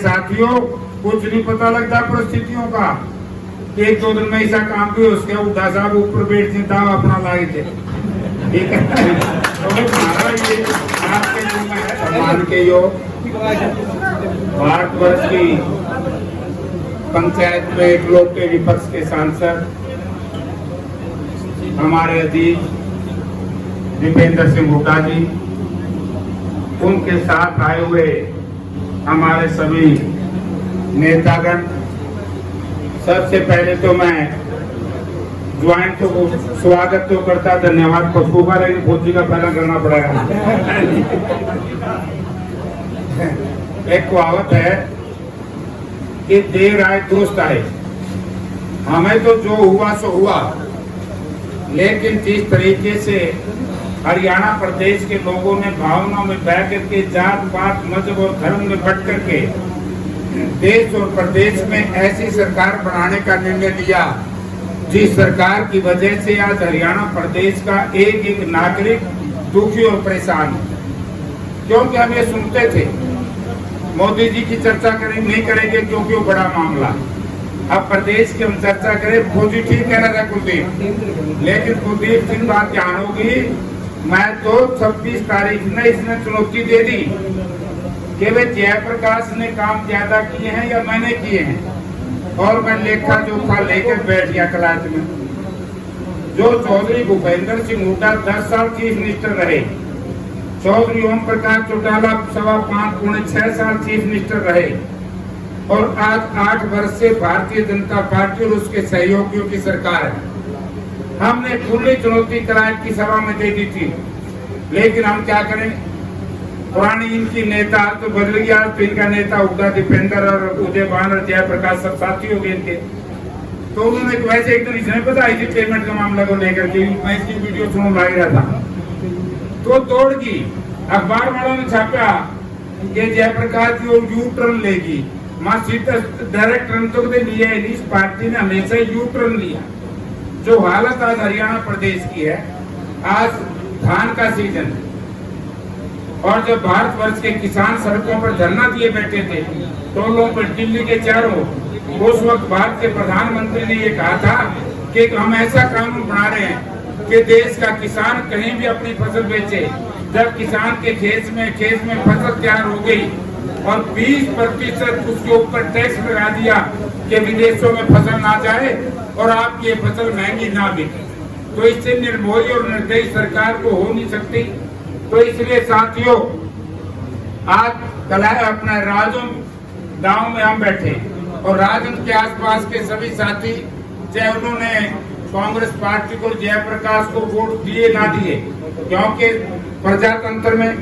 साथियों कुछ नहीं पता लगता परिस्थितियों का। एक दो दिन में ऐसा काम भी उसके उद्धा साहब ऊपर बैठते था अपना लाए थे, ठीक है। तो ये आपके जिम्मे है सम्मान के योग। भारतवर्ष की पंचायत में एक लोग के विपक्ष के सांसद हमारे अजीज दीपेंद्र सिंह हुड्डा जी, उनके साथ आए हुए हमारे सभी नेतागण, सबसे पहले तो मैं ज्वाइंट को स्वागत तो करता, धन्यवाद खुशबू का, लेकिन फौजी का पहला करना पड़ेगा। एक कहावत है कि देर आए दुरुस्त आए। हमें तो जो हुआ सो हुआ, लेकिन जिस तरीके से हरियाणा प्रदेश के लोगों ने भावनाओं में बह करके जात पात मजहब और धर्म में बट करके देश और प्रदेश में ऐसी सरकार बनाने का निर्णय लिया जिस सरकार की वजह से आज हरियाणा प्रदेश का एक एक नागरिक दुखी और परेशान है। क्योंकि हम ये सुनते थे मोदी जी की चर्चा करें नहीं करेंगे क्योंकि वो बड़ा मामला। अब प्रदेश की हम चर्चा करें, फौजी ठीक कह रहा था कुलदीप, लेकिन कुलदीप सिंह बात ध्यान होगी, मैं तो 26 तारीख में इसने चुनौती दे दी कि वे जयप्रकाश ने काम ज्यादा किए हैं या मैंने किए हैं, और मैं लेखा जोखा लेकर बैठ गया क्लास में। जो चौधरी भूपेंद्र सिंह हुड्डा 10 साल चीफ मिनिस्टर रहे, चौधरी ओम प्रकाश चौटाला 5.5-6 साल चीफ मिनिस्टर रहे, और आज 8 वर्ष से भारतीय जनता पार्टी और उसके सहयोगियों की सरकार है। हमने खुली चुनौती करार की सभा में दे दी थी, लेकिन हम क्या करें, पुरानी इनकी नेता तो बदल गया, तो इनका नेता हुड्डा दीपेंद्र और उदयभान और जयप्रकाश सब साथी हो गए इनके। तो उन्होंने वैसे एक दिन इसने बताई थी पेमेंट का मामला को लेकर के, मैं इसकी वीडियो सुन ला रहा था, तो तोड़ की अखबार वालों ने छापा कि जयप्रकाश की और यू टर्न लेगी। मां सीधा डायरेक्ट टर्न तो लिया, इस पार्टी ने हमेशा यू टर्न लिया। जो हालत आज हरियाणा प्रदेश की है, आज धान का सीजन है, और जब भारतवर्ष के किसान सड़कों पर धरना दिए बैठे थे टोलों पर दिल्ली के चारों, उस वक्त भारत के प्रधानमंत्री ने ये कहा था कि हम ऐसा कानून बना रहे हैं कि देश का किसान कहीं भी अपनी फसल बेचे। जब किसान के खेत में फसल तैयार हो गई और 20% उसके ऊपर टैक्स लगा दिया कि विदेशों में फसल ना जाए और आपकी ये फसल महंगी ना बिके, तो इससे निर्मोही और निर्दयी सरकार को हो नहीं सकती। तो इसलिए साथियों, आज कल अपना राजन गांव में हम बैठे और राजन के आसपास के सभी साथी, चाहे उन्होंने कांग्रेस पार्टी को जयप्रकाश को वोट दिए ना दिए, क्योंकि प्रजातंत्र में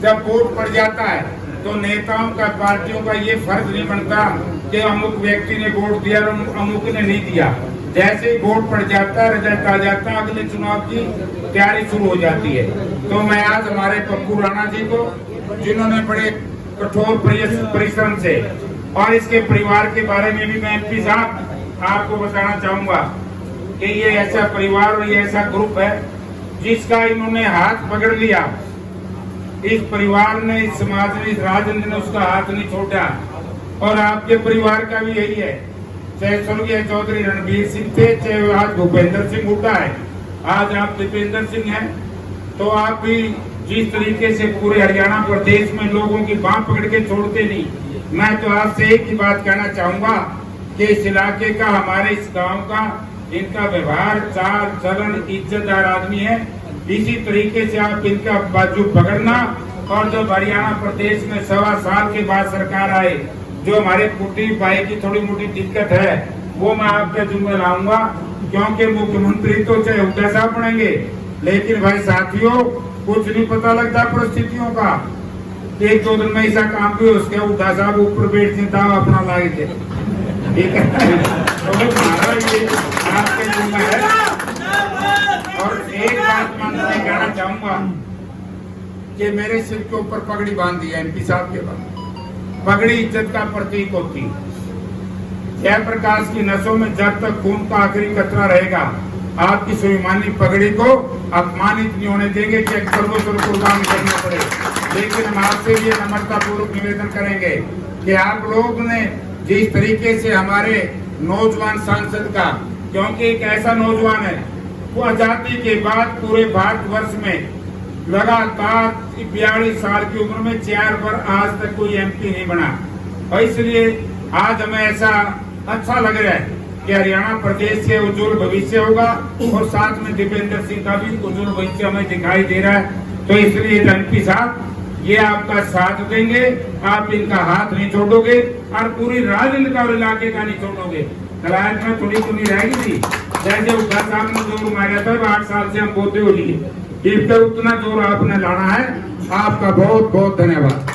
जब वोट पड़ जाता है तो नेताओं का, पार्टियों का ये फर्ज नहीं बनता कि अमुक व्यक्ति ने वोट दिया और अमुक ने नहीं दिया। जैसे ही वोट पड़ जाता है, रिजल्ट आ जाता है, अगले चुनाव की तैयारी शुरू हो जाती है। तो मैं आज हमारे पप्पू राणा जी को, जिन्होंने बड़े कठोर परिश्रम से, और इसके परिवार के बारे में भी मैं एमपी साहब आपको बताना चाहूंगा कि ये ऐसा परिवार और ये ऐसा ग्रुप है जिसका इन्होंने हाथ पकड़ लिया। इस परिवार ने, इस समाज ने, इस राजनीति ने उसका हाथ नहीं छोड़ा, और आपके परिवार का भी यही है। चाहे स्वर्गीय चौधरी रणबीर सिंह थे, चाहे आज भूपेंद्र सिंह हुड्डा है, आज आप दीपेंद्र सिंह हैं, तो आप भी जिस तरीके से पूरे हरियाणा प्रदेश में लोगों की बांह पकड़ के छोड़ते नहीं। मैं तो आपसे एक ही बात कहना चाहूंगा कि इस इलाके का, हमारे इस गांव का, इनका व्यवहार, चाल चलन, इज्जतदार आदमी है। इसी तरीके से आप इनका बाजू पकड़ना, और जब हरियाणा प्रदेश में 1.25 साल के बाद सरकार आए, जो हमारे कुटी भाई की थोड़ी मोटी दिक्कत है वो मैं आपके जिम्मे लाऊंगा, क्योंकि मुख्यमंत्री तो चाहे हुड्डा साहब बनेंगे, लेकिन भाई साथियों कुछ नहीं पता लगता परिस्थितियों का। एक दो दिन में ऐसा काम भी उसके हुड्डा साहब ऊपर बैठते था अपना लाए थे, ठीक है। तो हमारा ये आपके जिम्मे है। और एक बात मैं कहना चाहूंगा कि मेरे सिर के ऊपर पगड़ी बांध दी है एमपी साहब के बाद। पगड़ी इज्जत का प्रतीक होती। जयप्रकाश की नसों में जब तक खून का आखिरी कतरा रहेगा, आपकी स्वाभिमानी पगड़ी को अपमानित नहीं होने देंगे कि सर्वोच्च कुर्बान करना पड़े। लेकिन हम आपसे ये नम्रता पूर्वक निवेदन करेंगे कि आप लोग ने जिस तरीके से हमारे नौजवान सांसद का, क्योंकि एक ऐसा नौजवान है वो आजादी के बाद पूरे भारतवर्ष में लगातार 42 साल की उम्र में 4 बार आज तक कोई एमपी नहीं बना, और इसलिए आज हमें ऐसा अच्छा लग रहा है कि हरियाणा प्रदेश से उज्जवल भविष्य होगा और साथ में दीपेंद्र सिंह का भी उज्जवल भविष्य हमें दिखाई दे रहा है। तो इसलिए एमपी साहब ये आपका साथ देंगे, आप इनका हाथ नहीं छोड़ोगे और पूरी राजनीति का और इलाके का नहीं छोड़ोगे। कलायत में थोड़ी तो नहीं रहेगी थी, जैसे उद्धव साहब ने जोर मारा था 8 साल से हम बोलते हो लिए, इस पर उतना जोर आपने लाना है। आपका बहुत बहुत धन्यवाद।